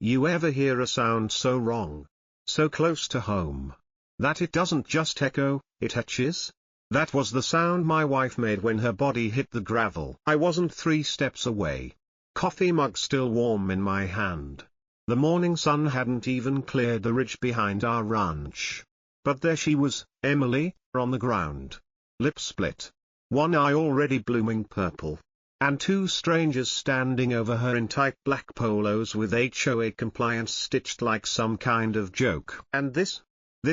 You ever hear a sound so wrong, so close to home, that it doesn't just echo, it etches? That was the sound my wife made when her body hit the gravel. I wasn't 3 steps away. Coffee mug still warm in my hand. The morning sun hadn't even cleared the ridge behind our ranch. But there she was, Emily, on the ground. Lips split. One eye already blooming purple. And 2 strangers standing over her in tight black polos with HOA compliance stitched like some kind of joke. And this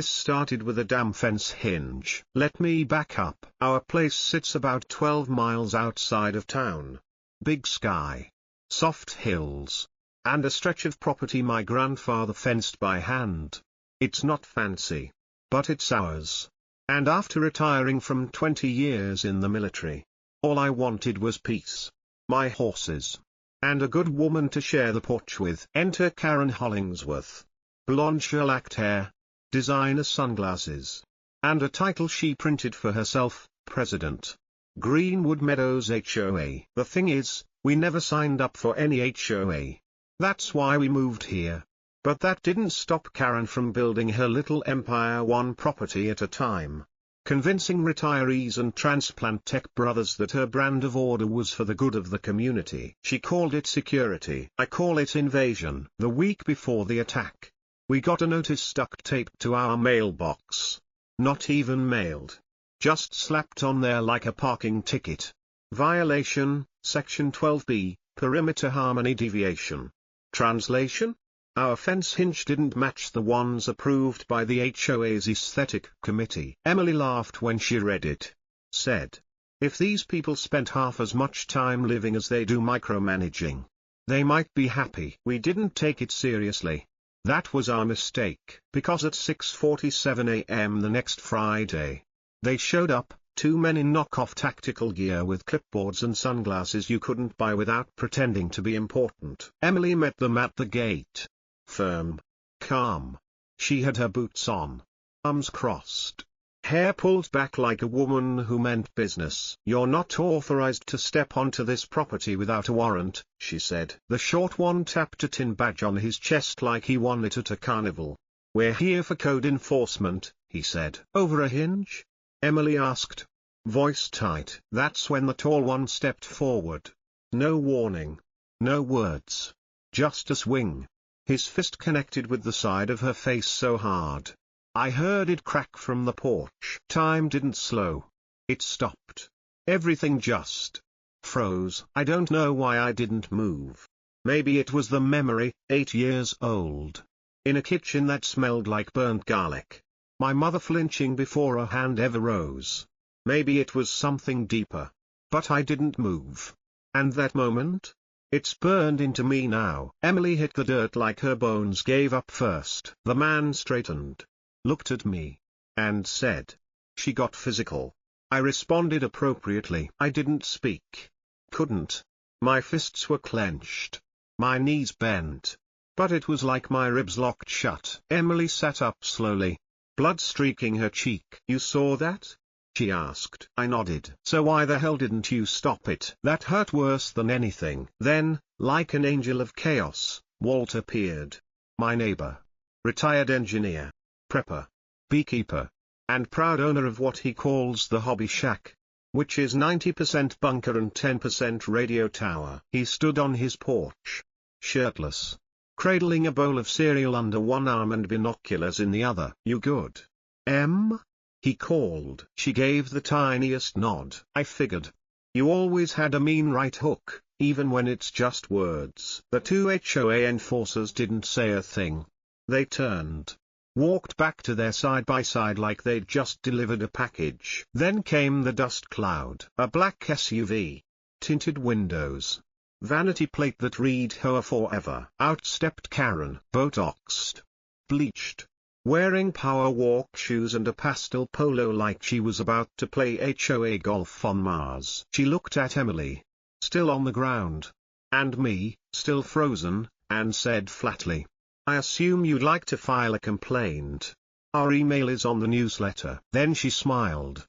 started with a damn fence hinge. Let me back up. Our place sits about 12 miles outside of town. Big sky. Soft hills. And a stretch of property my grandfather fenced by hand. It's not fancy. But it's ours. And after retiring from 20 years in the military, all I wanted was peace, my horses, and a good woman to share the porch with. Enter Karen Hollingsworth. Blonde shellacked hair, designer sunglasses, and a title she printed for herself, President. Greenwood Meadows HOA. The thing is, we never signed up for any HOA. That's why we moved here. But that didn't stop Karen from building her little empire one property at a time. Convincing retirees and transplant tech brothers that her brand of order was for the good of the community. She called it security. I call it invasion. The week before the attack, we got a notice duct taped to our mailbox. Not even mailed. Just slapped on there like a parking ticket. Violation, Section 12B, Perimeter Harmony Deviation. Translation? Our fence hinge didn't match the ones approved by the HOA's aesthetic committee. Emily laughed when she read it. Said, if these people spent half as much time living as they do micromanaging, they might be happy. We didn't take it seriously. That was our mistake. Because at 6:47 a.m. the next Friday, they showed up, 2 men in knockoff tactical gear with clipboards and sunglasses you couldn't buy without pretending to be important. Emily met them at the gate. Firm. Calm. She had her boots on. Arms crossed. Hair pulled back like a woman who meant business. You're not authorized to step onto this property without a warrant, she said. The short one tapped a tin badge on his chest like he won it at a carnival. We're here for code enforcement, he said. Over a hinge? Emily asked. Voice tight. That's when the tall one stepped forward. No warning. No words. Just a swing. His fist connected with the side of her face so hard, I heard it crack from the porch. Time didn't slow. It stopped. Everything just froze. I don't know why I didn't move. Maybe it was the memory, 8 years old. In a kitchen that smelled like burnt garlic. My mother flinching before a hand ever rose. Maybe it was something deeper. But I didn't move. And that moment? It's burned into me now. Emily hit the dirt like her bones gave up first. The man straightened, looked at me, and said. She got physical. I responded appropriately. I didn't speak. Couldn't. My fists were clenched. My knees bent. But it was like my ribs locked shut. Emily sat up slowly, blood streaking her cheek. You saw that? She asked. I nodded. So why the hell didn't you stop it? That hurt worse than anything. Then, like an angel of chaos, Walt appeared. My neighbor. Retired engineer. Prepper. Beekeeper. And proud owner of what he calls the hobby shack, which is 90% bunker and 10% radio tower. He stood on his porch, shirtless, cradling a bowl of cereal under one arm and binoculars in the other. You good, Em? He called. She gave the tiniest nod. I figured. You always had a mean right hook, even when it's just words. The 2 HOA enforcers didn't say a thing. They turned, walked back to their side-by-side like they'd just delivered a package. Then came the dust cloud. A black SUV. Tinted windows. Vanity plate that read HOA Forever. Out stepped Karen. Botoxed. Bleached. Wearing power walk shoes and a pastel polo like she was about to play HOA golf on Mars. She looked at Emily, still on the ground, and me, still frozen, and said flatly, I assume you'd like to file a complaint. Our email is on the newsletter. Then she smiled,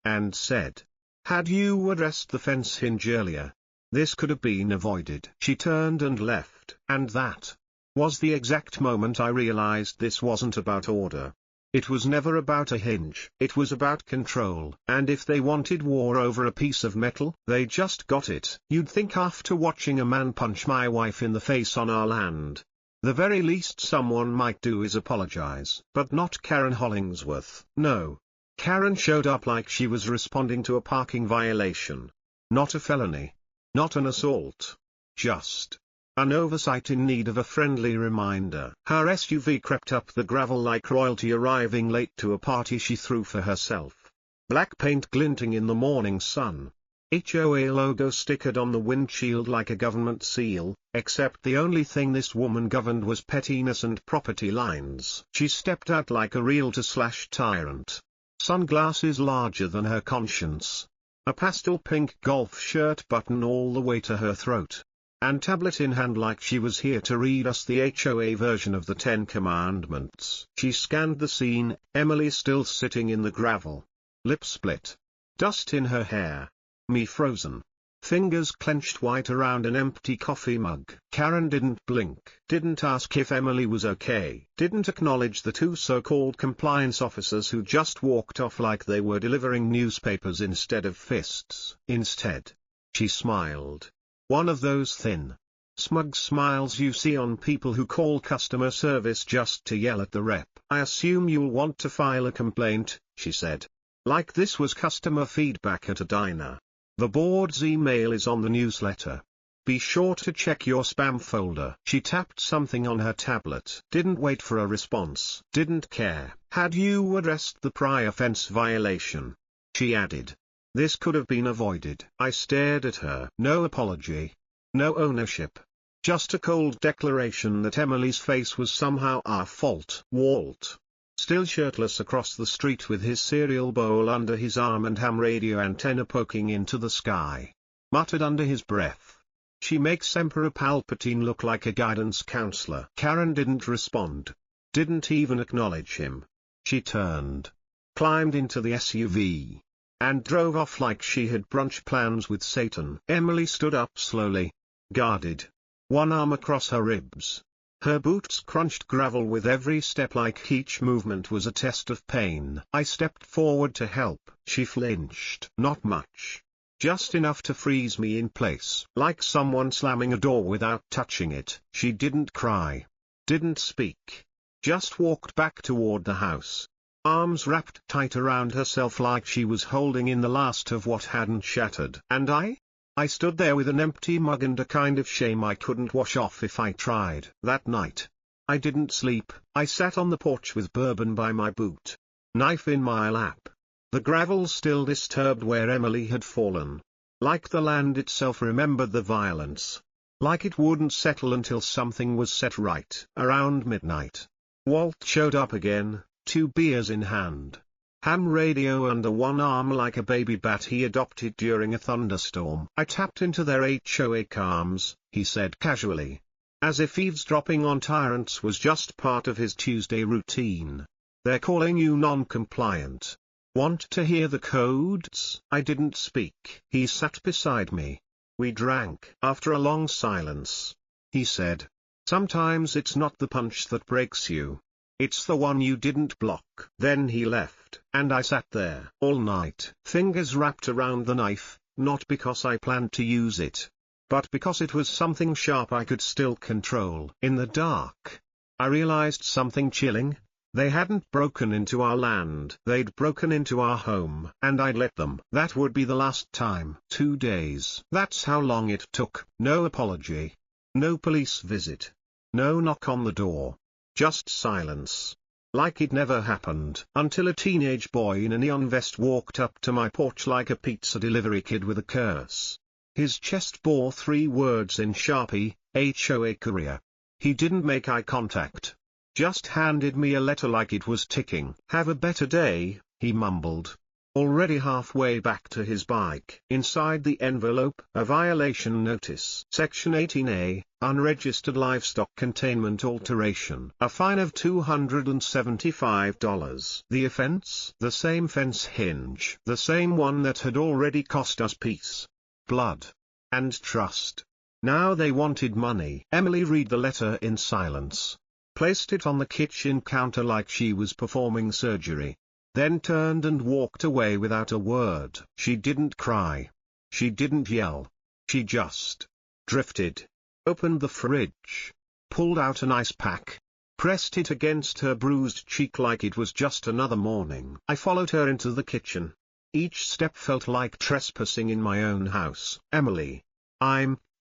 and said, had you addressed the fence hinge earlier, this could have been avoided. She turned and left. left. And that was the exact moment I realized this wasn't about order. It was never about a hinge. It was about control. And if they wanted war over a piece of metal, they just got it. You'd think after watching a man punch my wife in the face on our land, the very least someone might do is apologize. But not Karen Hollingsworth. No. Karen showed up like she was responding to a parking violation. Not a felony. Not an assault. Just an oversight in need of a friendly reminder. Her SUV crept up the gravel like royalty arriving late to a party she threw for herself. Black paint glinting in the morning sun. HOA logo stickered on the windshield like a government seal, except the only thing this woman governed was pettiness and property lines. She stepped out like a realtor/tyrant. Sunglasses larger than her conscience. A pastel pink golf shirt button all the way to her throat. And tablet in hand like she was here to read us the HOA version of the 10 Commandments. She scanned the scene, Emily still sitting in the gravel. Lip split. Dust in her hair. Me frozen. Fingers clenched white around an empty coffee mug. Karen didn't blink. Didn't ask if Emily was okay. Didn't acknowledge the two so-called compliance officers who just walked off like they were delivering newspapers instead of fists. Instead, she smiled. One of those thin, smug smiles you see on people who call customer service just to yell at the rep. I assume you'll want to file a complaint, she said. Like this was customer feedback at a diner. The board's email is on the newsletter. Be sure to check your spam folder. She tapped something on her tablet. Didn't wait for a response. Didn't care. Had you addressed the prior fence violation? She added. This could have been avoided. I stared at her. No apology. No ownership. Just a cold declaration that Emily's face was somehow our fault. Walt, still shirtless across the street with his cereal bowl under his arm and ham radio antenna poking into the sky, muttered under his breath. She makes Emperor Palpatine look like a guidance counselor. Karen didn't respond. Didn't even acknowledge him. She turned, climbed into the SUV, and drove off like she had brunch plans with Satan. Emily stood up slowly, guarded, one arm across her ribs. Her boots crunched gravel with every step like each movement was a test of pain. I stepped forward to help. She flinched. Not much. Just enough to freeze me in place. Like someone slamming a door without touching it. She didn't cry. Didn't speak. Just walked back toward the house. Arms wrapped tight around herself like she was holding in the last of what hadn't shattered. And I stood there with an empty mug and a kind of shame I couldn't wash off if I tried. That night, I didn't sleep. I sat on the porch with bourbon by my boot, knife in my lap. The gravel still disturbed where Emily had fallen. Like the land itself remembered the violence. Like it wouldn't settle until something was set right. Around midnight, Walt showed up again. 2 beers in hand. Ham radio under one arm like a baby bat he adopted during a thunderstorm. I tapped into their HOA Cops, he said casually. As if eavesdropping on tyrants was just part of his Tuesday routine. They're calling you non-compliant. Want to hear the codes? I didn't speak. He sat beside me. We drank. After a long silence, he said, sometimes it's not the punch that breaks you. It's the one you didn't block. Then he left, and I sat there all night, fingers wrapped around the knife, not because I planned to use it, but because it was something sharp I could still control. In the dark, I realized something chilling. They hadn't broken into our land. They'd broken into our home, and I'd let them. That would be the last time. 2 days. That's how long it took. No apology. No police visit. No knock on the door. Just silence. Like it never happened. Until a teenage boy in a neon vest walked up to my porch like a pizza delivery kid with a curse. His chest bore 3 words in Sharpie, HOA Courier. He didn't make eye contact. Just handed me a letter like it was ticking. Have a better day, he mumbled. Already halfway back to his bike. Inside the envelope, a violation notice. Section 18A, unregistered livestock containment alteration. A fine of $275. The offense? The same fence hinge. The same one that had already cost us peace, blood, and trust. Now they wanted money. Emily read the letter in silence, placed it on the kitchen counter like she was performing surgery, then turned and walked away without a word. She didn't cry. She didn't yell. She just drifted. Opened the fridge, pulled out an ice pack, pressed it against her bruised cheek like it was just another morning. I followed her into the kitchen. Each step felt like trespassing in my own house. Emily.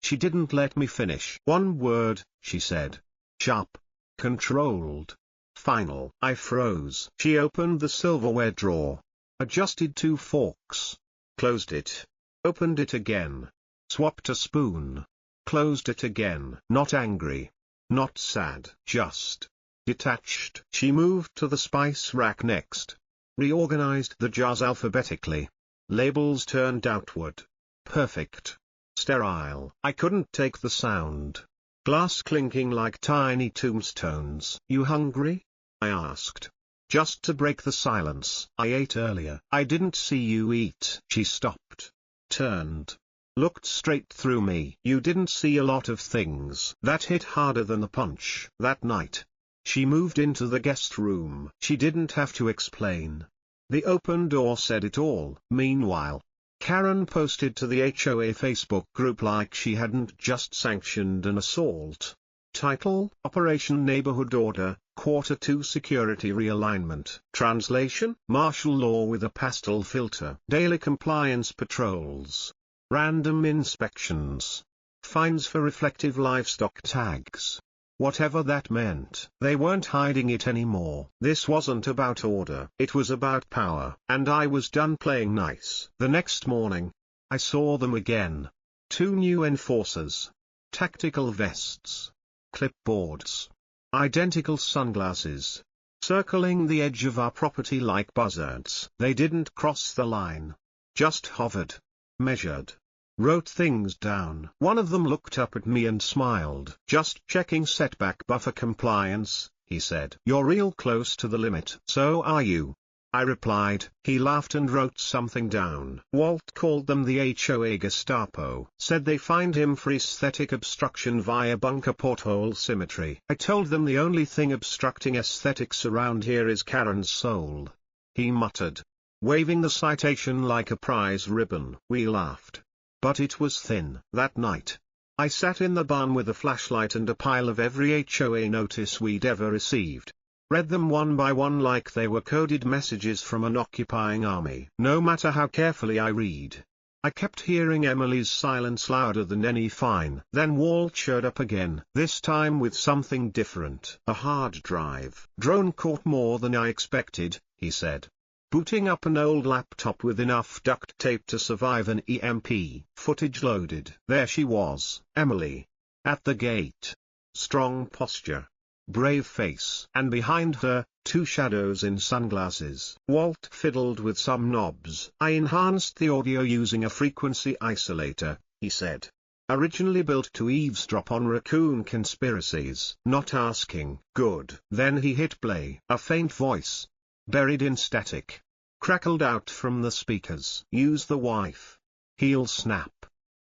She didn't let me finish. One word, she said. Sharp. Controlled. Final. I froze. She opened the silverware drawer, adjusted 2 forks, closed it, opened it again, swapped a spoon, closed it again. Not angry. Not sad. Just detached. She moved to the spice rack next, reorganized the jars alphabetically. Labels turned outward. Perfect. Sterile. I couldn't take the sound. Glass clinking like tiny tombstones. You hungry? I asked. Just to break the silence. I ate earlier. I didn't see you eat. She stopped, turned, looked straight through me. You didn't see a lot of things. That hit harder than the punch. That night, she moved into the guest room. She didn't have to explain. The open door said it all. Meanwhile, Karen posted to the HOA Facebook group like she hadn't just sanctioned an assault. Title: Operation Neighborhood Order, Quarter 2 Security Realignment. Translation: Martial law with a pastel filter. Daily compliance patrols. Random inspections. Fines for reflective livestock tags. Whatever that meant. They weren't hiding it anymore. This wasn't about order. It was about power. And I was done playing nice. The next morning, I saw them again. 2 new enforcers. Tactical vests. Clipboards. Identical sunglasses. Circling the edge of our property like buzzards. They didn't cross the line. Just hovered. Measured. Wrote things down. One of them looked up at me and smiled. Just checking setback buffer compliance, he said. You're real close to the limit. So are you. I replied. He laughed and wrote something down. Walt called them the HOA Gestapo. Said they fined him for aesthetic obstruction via bunker porthole symmetry. I told them the only thing obstructing aesthetics around here is Karen's soul. He muttered, waving the citation like a prize ribbon. We laughed. But it was thin. That night, I sat in the barn with a flashlight and a pile of every HOA notice we'd ever received. Read them one by one like they were coded messages from an occupying army. No matter how carefully I read, I kept hearing Emily's silence louder than any fine. Then Walt showed up again, this time with something different. A hard drive. Drone caught more than I expected, he said. Booting up an old laptop with enough duct tape to survive an EMP. Footage loaded. There she was, Emily. At the gate. Strong posture. Brave face. And behind her, 2 shadows in sunglasses. Walt fiddled with some knobs. I enhanced the audio using a frequency isolator, he said. Originally built to eavesdrop on raccoon conspiracies. Not asking. Good. Then he hit play. A faint voice, buried in static, crackled out from the speakers. Use the wife. He'll snap.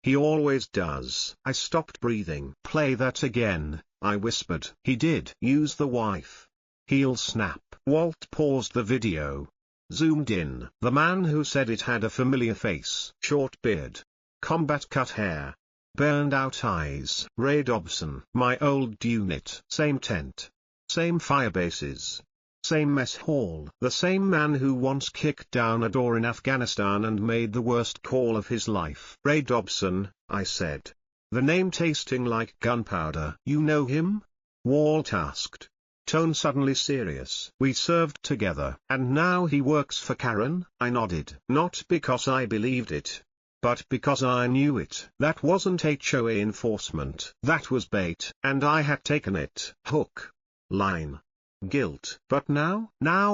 He always does. I stopped breathing. Play that again, I whispered. He did. Use the wife. He'll snap. Walt paused the video. Zoomed in. The man who said it had a familiar face. Short beard. Combat cut hair. Burned out eyes. Ray Dobson. My old unit. Same tent. Same firebases. Same mess hall. The same man who once kicked down a door in Afghanistan and made the worst call of his life. Ray Dobson, I said. The name tasting like gunpowder. You know him? Walt asked. Tone suddenly serious. We served together. And now he works for Karen? I nodded. Not because I believed it, but because I knew it. That wasn't HOA enforcement. That was bait. And I had taken it. Hook. Line. Guilt. But now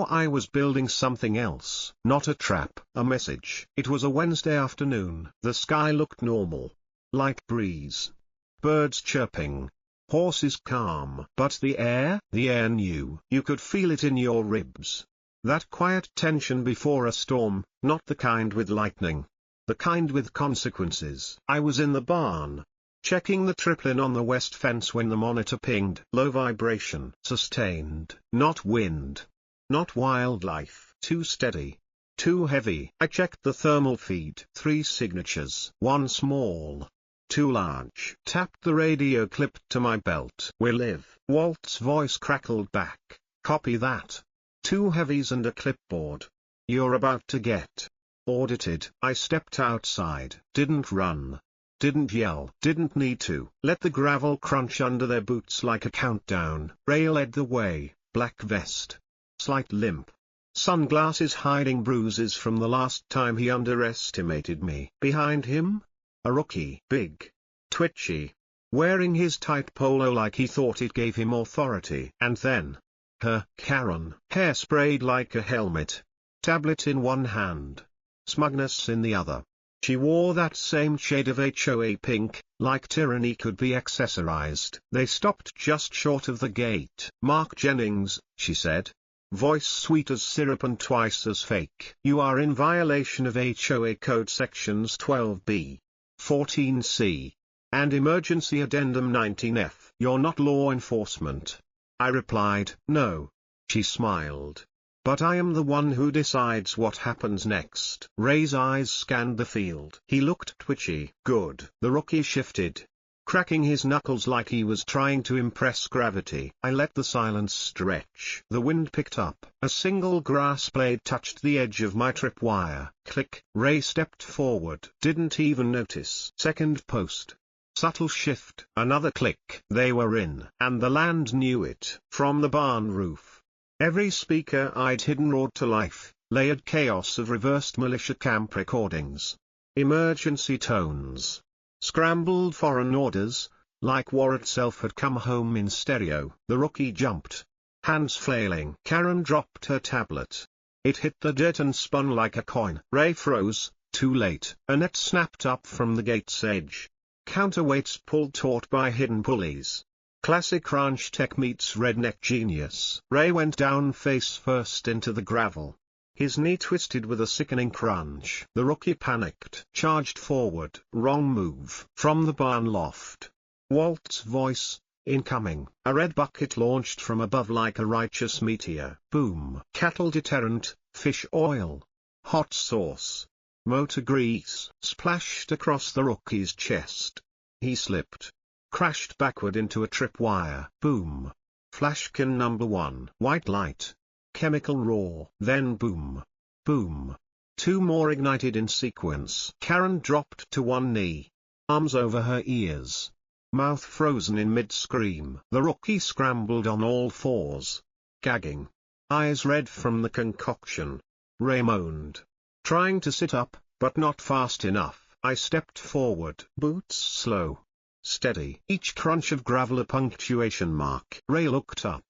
I was building something else. Not a trap. A message. It was a Wednesday afternoon. The sky looked normal. Light breeze. Birds chirping. Horses calm. But the air knew. You could feel it in your ribs. That quiet tension before a storm, not the kind with lightning. The kind with consequences. I was in the barn. checking the tripline on the west fence when the monitor pinged. Low vibration. Sustained. Not wind. Not wildlife. Too steady. Too heavy. I checked the thermal feed. 3 signatures. 1 small. 2 large. Tapped the radio clipped to my belt. We live. Walt's voice crackled back. Copy that. 2 heavies and a clipboard. You're about to get audited. I stepped outside. Didn't run. Didn't yell. Didn't need to. Let the gravel crunch under their boots like a countdown. Ray led the way. Black vest. Slight limp. Sunglasses hiding bruises from the last time he underestimated me. Behind him? A rookie. Big. Twitchy. Wearing his tight polo like he thought it gave him authority. And then. Her, Karen. Hair sprayed like a helmet. Tablet in one hand. Smugness in the other. She wore that same shade of HOA pink, like tyranny could be accessorized. They stopped just short of the gate. Mark Jennings, she said. Voice sweet as syrup and twice as fake. You are in violation of HOA Code Sections 12B, 14C, and Emergency Addendum 19F. You're not law enforcement. I replied, no. She smiled. But I am the one who decides what happens next. Ray's eyes scanned the field. He looked twitchy. Good. The rookie shifted, cracking his knuckles like he was trying to impress gravity. I let the silence stretch. The wind picked up. A single grass blade touched the edge of my tripwire. Click. Ray stepped forward. Didn't even notice. Second post. Subtle shift. Another click. They were in. And the land knew it. From the barn roof. Every speaker I'd hidden roared to life, layered chaos of reversed militia camp recordings. Emergency tones. Scrambled foreign orders, like war itself had come home in stereo. The rookie jumped. Hands flailing. Karen dropped her tablet. It hit the dirt and spun like a coin. Ray froze, too late. A net snapped up from the gate's edge. Counterweights pulled taut by hidden pulleys. Classic ranch tech meets redneck genius. Ray went down face first into the gravel. His knee twisted with a sickening crunch. The rookie panicked. Charged forward. Wrong move. From the barn loft. Walt's voice, incoming. A red bucket launched from above like a righteous meteor. Boom. Cattle deterrent, fish oil. Hot sauce. Motor grease. Splashed across the rookie's chest. He slipped. Crashed backward into a tripwire. Boom. Flashcan number 1. White light. Chemical roar. Then boom. Boom. 2 more ignited in sequence. Karen dropped to one knee. Arms over her ears. Mouth frozen in mid-scream. The rookie scrambled on all fours. Gagging. Eyes red from the concoction. Ray moaned. Trying to sit up, but not fast enough. I stepped forward. Boots slow. Steady. Each crunch of gravel a punctuation mark. Ray looked up.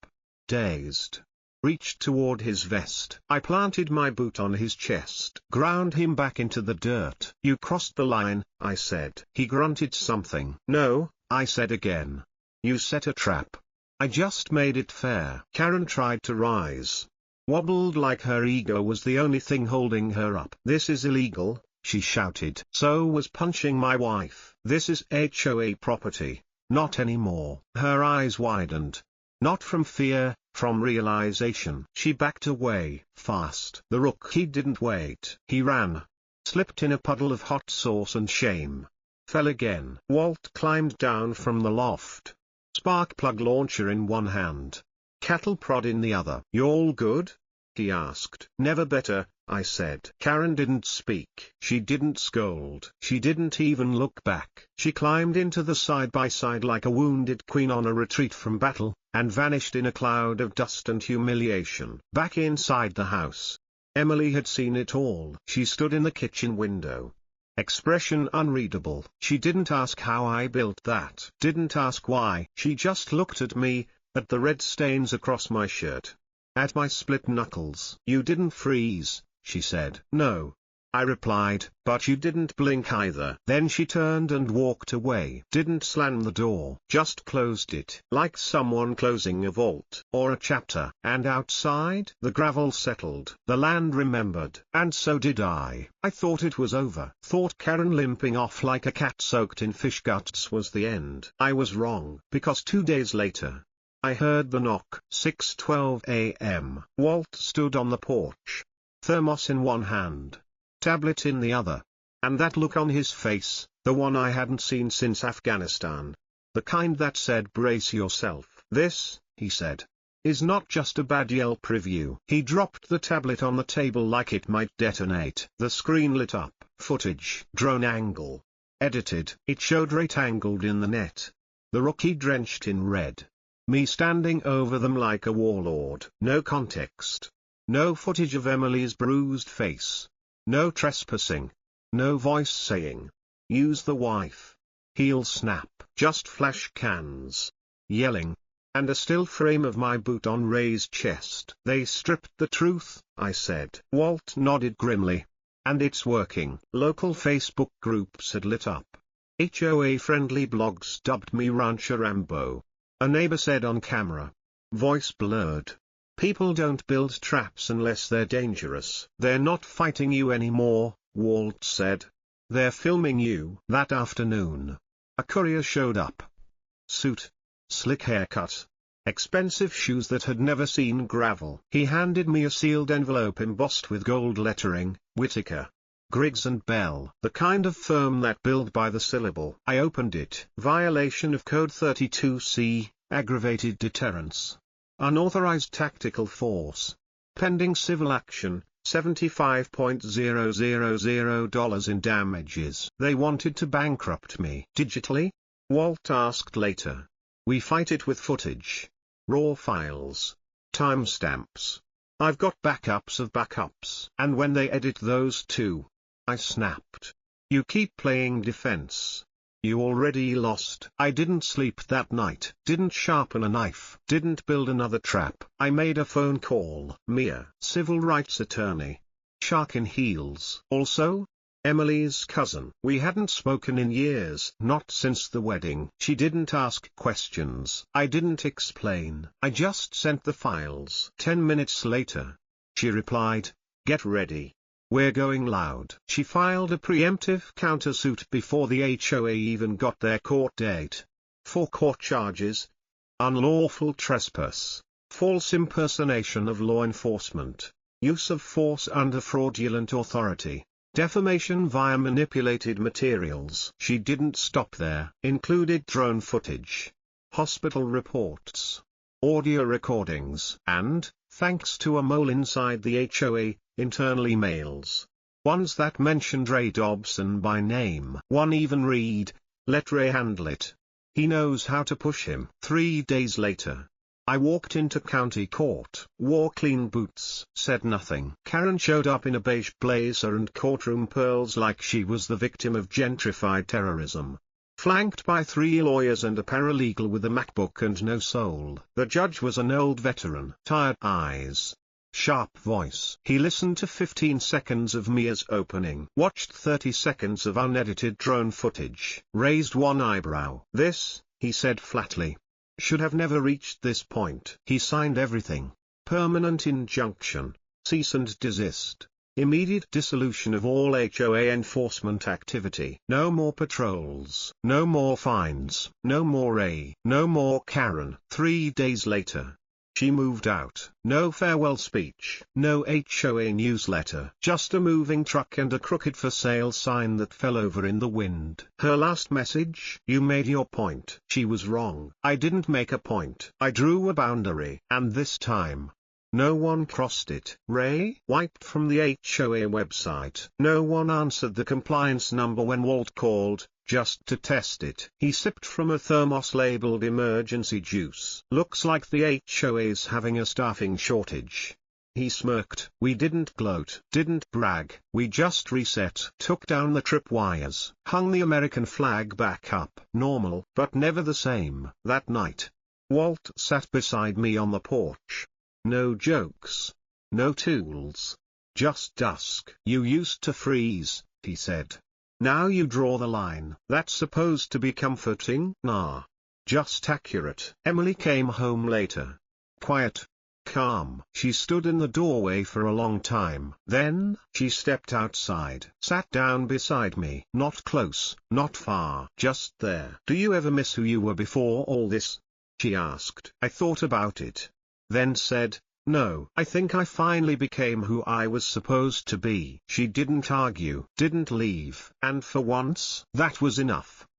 Dazed. Reached toward his vest. I planted my boot on his chest. Ground him back into the dirt. You crossed the line, I said. He grunted something. No, I said again. You set a trap. I just made it fair. Karen tried to rise. Wobbled like her ego was the only thing holding her up. This is illegal, she shouted. So was punching my wife. This is HOA property. Not anymore. Her eyes widened. Not from fear, from realization. She backed away, fast. The rookie didn't wait. He ran. Slipped in a puddle of hot sauce and shame. Fell again. Walt climbed down from the loft. Spark plug launcher in one hand. Cattle prod in the other. You all good? He asked. Never better, I said. Karen didn't speak. She didn't scold. She didn't even look back. She climbed into the side-by-side like a wounded queen on a retreat from battle, and vanished in a cloud of dust and humiliation. Back inside the house. Emily had seen it all. She stood in the kitchen window. Expression unreadable. She didn't ask how I built that. Didn't ask why. She just looked at me, at the red stains across my shirt. At my split knuckles. You didn't freeze, she said. No. I replied, but you didn't blink either. Then she turned and walked away. Didn't slam the door, just closed it, like someone closing a vault or a chapter. And outside, the gravel settled. The land remembered, and so did I. I thought it was over. Thought Karen limping off like a cat soaked in fish guts was the end. I was wrong, because 2 days later, I heard the knock. 6:12 a.m. Walt stood on the porch, thermos in one hand, tablet in the other. And that look on his face, the one I hadn't seen since Afghanistan. The kind that said brace yourself. This, he said, is not just a bad Yelp review. He dropped the tablet on the table like it might detonate. The screen lit up. Footage. Drone angle. Edited. It showed right angled in the net. The rookie drenched in red. Me standing over them like a warlord. No context. No footage of Emily's bruised face. No trespassing. No voice saying, use the wife. Heel snap. Just flash cans. Yelling. And a still frame of my boot on Ray's chest. They stripped the truth, I said. Walt nodded grimly. And it's working. Local Facebook groups had lit up. HOA-friendly blogs dubbed me Rancher Rambo. A neighbor said on camera. Voice blurred. People don't build traps unless they're dangerous. They're not fighting you anymore, Walt said. They're filming you. That afternoon, a courier showed up. Suit. Slick haircut. Expensive shoes that had never seen gravel. He handed me a sealed envelope embossed with gold lettering, Whitaker, Griggs and Bell. The kind of firm that billed by the syllable. I opened it. Violation of Code 32C, aggravated deterrence. Unauthorized tactical force. Pending civil action, $75,000 in damages. They wanted to bankrupt me. Digitally? Walt asked later. We fight it with footage. Raw files. Timestamps. I've got backups of backups. And when they edit those too. I snapped. You keep playing defense. You already lost. I didn't sleep that night. Didn't sharpen a knife. Didn't build another trap. I made a phone call. Mia, civil rights attorney. Shark in heels. Also, Emily's cousin. We hadn't spoken in years. Not since the wedding. She didn't ask questions. I didn't explain. I just sent the files. 10 minutes later, she replied, get ready. We're going loud. She filed a preemptive countersuit before the HOA even got their court date. 4 court charges. Unlawful trespass. False impersonation of law enforcement. Use of force under fraudulent authority. Defamation via manipulated materials. She didn't stop there. Included drone footage, hospital reports, audio recordings, and, thanks to a mole inside the HOA, internal emails. Ones that mentioned Ray Dobson by name. One even read, let Ray handle it. He knows how to push him. 3 days later, I walked into county court, wore clean boots, said nothing. Karen showed up in a beige blazer and courtroom pearls like she was the victim of gentrified terrorism. Flanked by 3 lawyers and a paralegal with a MacBook and no soul. The judge was an old veteran. Tired eyes. Sharp voice. He listened to 15 seconds of Mia's opening. Watched 30 seconds of unedited drone footage. Raised one eyebrow. This, he said flatly, should have never reached this point. He signed everything. Permanent injunction, cease and desist, immediate dissolution of all HOA enforcement activity. No more patrols, no more fines, no more Ray, no more Karen. 3 days later, she moved out. No farewell speech, no HOA newsletter, just a moving truck and a crooked for sale sign that fell over in the wind. Her last message, you made your point. She was wrong. I didn't make a point. I drew a boundary. And this time, no one crossed it. Ray wiped from the HOA website. No one answered the compliance number when Walt called, just to test it. He sipped from a thermos labeled emergency juice. Looks like the HOA's having a staffing shortage. He smirked. We didn't gloat, didn't brag, we just reset. Took down the tripwires, hung the American flag back up. Normal, but never the same. That night, Walt sat beside me on the porch. No jokes. No tools. Just dusk. You used to freeze, he said. Now you draw the line. That's supposed to be comforting? Nah. Just accurate. Emily came home later. Quiet. Calm. She stood in the doorway for a long time. Then, she stepped outside. Sat down beside me. Not close, not far. Just there. Do you ever miss who you were before all this? She asked. I thought about it. Then said, no. I think I finally became who I was supposed to be. She didn't argue. Didn't leave. And for once, that was enough.